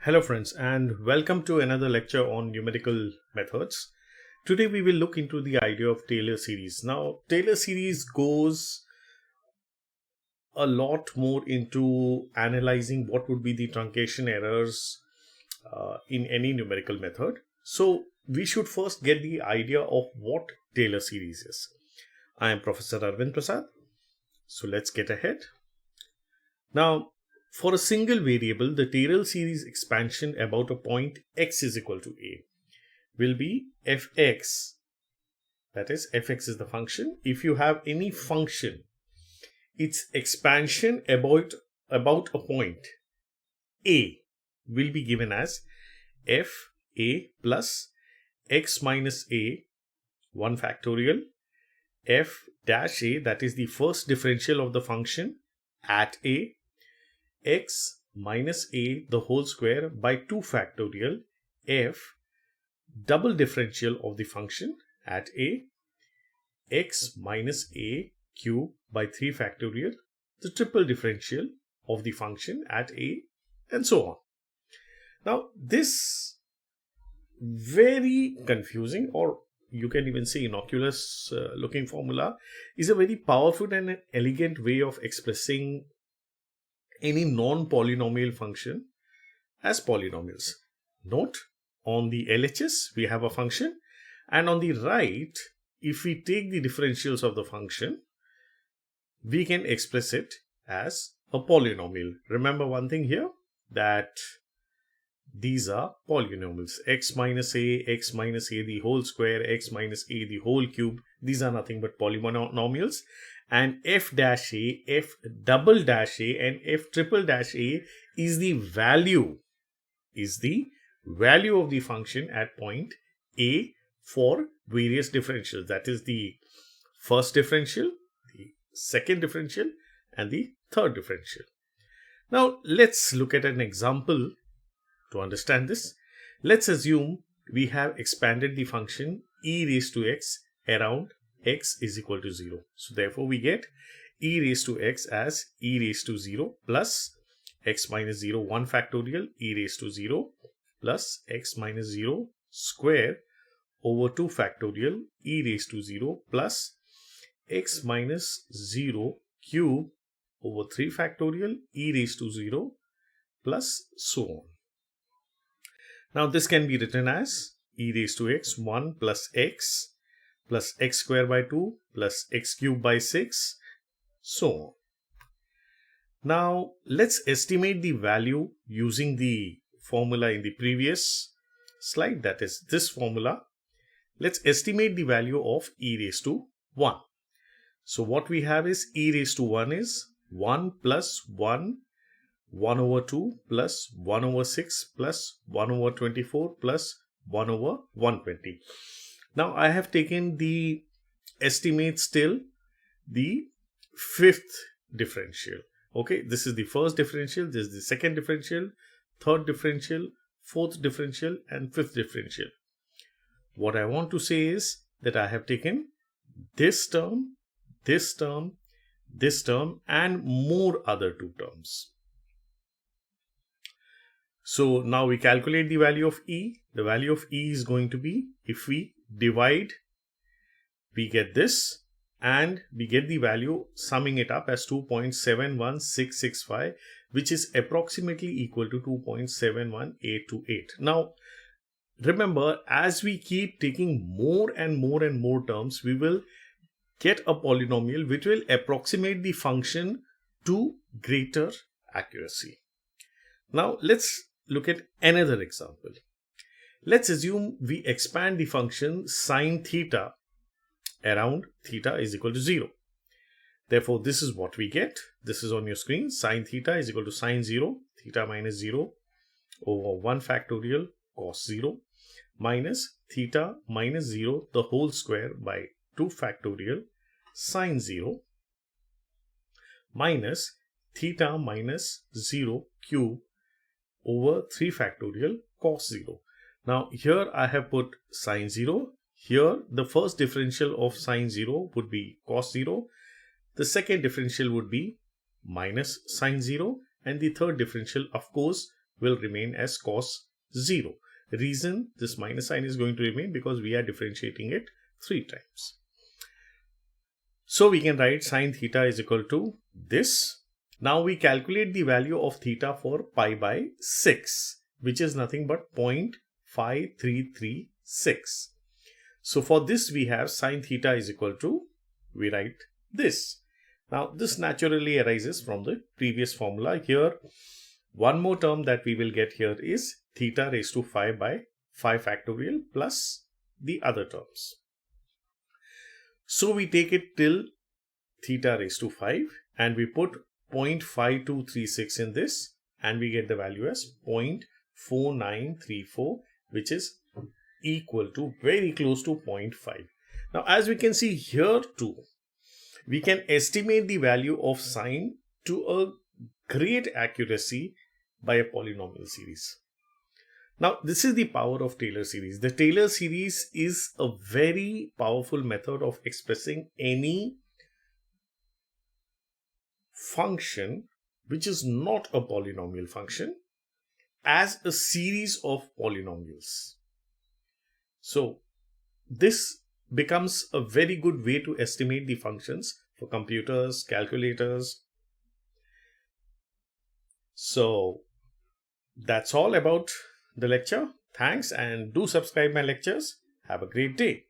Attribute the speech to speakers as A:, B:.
A: Hello friends, and welcome to another lecture on numerical methods. Today we will look into the idea of Taylor series. Now Taylor series goes a lot more into analyzing what would be the truncation errors in any numerical method. So we should first get the idea of what Taylor series is. I am Professor Arvind Prasad. So let's get ahead. Now, for a single variable, the Taylor series expansion about a point x is equal to a will be fx. That is, fx is the function. If you have any function, its expansion about a point a will be given as f a plus x minus a 1 factorial f dash a, that is the first differential of the function at a, x minus a the whole square by 2 factorial f double differential of the function at a, x minus a cube by 3 factorial the triple differential of the function at a, and so on. Now this very confusing, or you can even say innocuous looking formula is a very powerful and an elegant way of expressing any non-polynomial function as polynomials. Note, on the LHS we have a function, and on the right, if we take the differentials of the function, we can express it as a polynomial. Remember one thing here, that these are polynomials. X minus a the whole square, x minus a the whole cube, these are nothing but polynomials. And f dash a, f double dash a, and f triple dash a is the value of the function at point a for various differentials. That is the first differential, the second differential, and the third differential. Now let's look at an example to understand this. Let's assume we have expanded the function e raised to x around x is equal to 0. So therefore we get e raised to x as e raised to 0 plus x minus 0 1 factorial e raised to 0 plus x minus 0 square over 2 factorial e raised to 0 plus x minus 0 cube over 3 factorial e raised to 0 plus so on. Now this can be written as e raised to x 1 plus x square by 2 plus x cube by 6, so on. Now let's estimate the value using the formula in the previous slide, that is this formula. Let's estimate the value of e raised to 1. So what we have is e raised to 1 is 1 plus 1 over 2 plus 1 over 6 plus 1 over 24 plus 1 over 120. Now I have taken the estimates till the fifth differential. Okay, this is the first differential, this is the second differential, third differential, fourth differential, and fifth differential. What I want to say is that I have taken this term, this term, this term, and more other two terms. So now we calculate the value of e. The value of e is going to be, if we divide, we get this, and we get the value summing it up as 2.71665, which is approximately equal to 2.71828. Now remember, as we keep taking more and more terms, we will get a polynomial which will approximate the function to greater accuracy. Now let's look at another example. Let's assume we expand the function sine theta around theta is equal to 0. Therefore, this is what we get. This is on your screen. Sine theta is equal to sine 0, theta minus 0 over 1 factorial cos 0 minus theta minus 0 the whole square by 2 factorial sine 0 minus theta minus 0 cube over 3 factorial cos 0. Now here I have put sine 0. Here the first differential of sine 0 would be cos 0. The second differential would be minus sine 0. And the third differential, of course, will remain as cos 0. The reason this minus sign is going to remain because we are differentiating it 3 times. So we can write sine theta is equal to this. Now we calculate the value of theta for pi by 6, which is nothing but 0.5336. So for this we have sine theta is equal to, we write this. Now this naturally arises from the previous formula. Here one more term that we will get here is theta raised to 5 by 5 factorial plus the other terms. So we take it till theta raised to 5 and we put 0.5236 in this and we get the value as 0.4934, which is equal to very close to 0.5. Now as we can see here too, we can estimate the value of sine to a great accuracy by a polynomial series. Now, this is the power of Taylor series. The Taylor series is a very powerful method of expressing any function which is not a polynomial function as a series of polynomials. So, this becomes a very good way to estimate the functions for computers, calculators. So, that's all about the lecture. Thanks and do subscribe my lectures. Have a great day.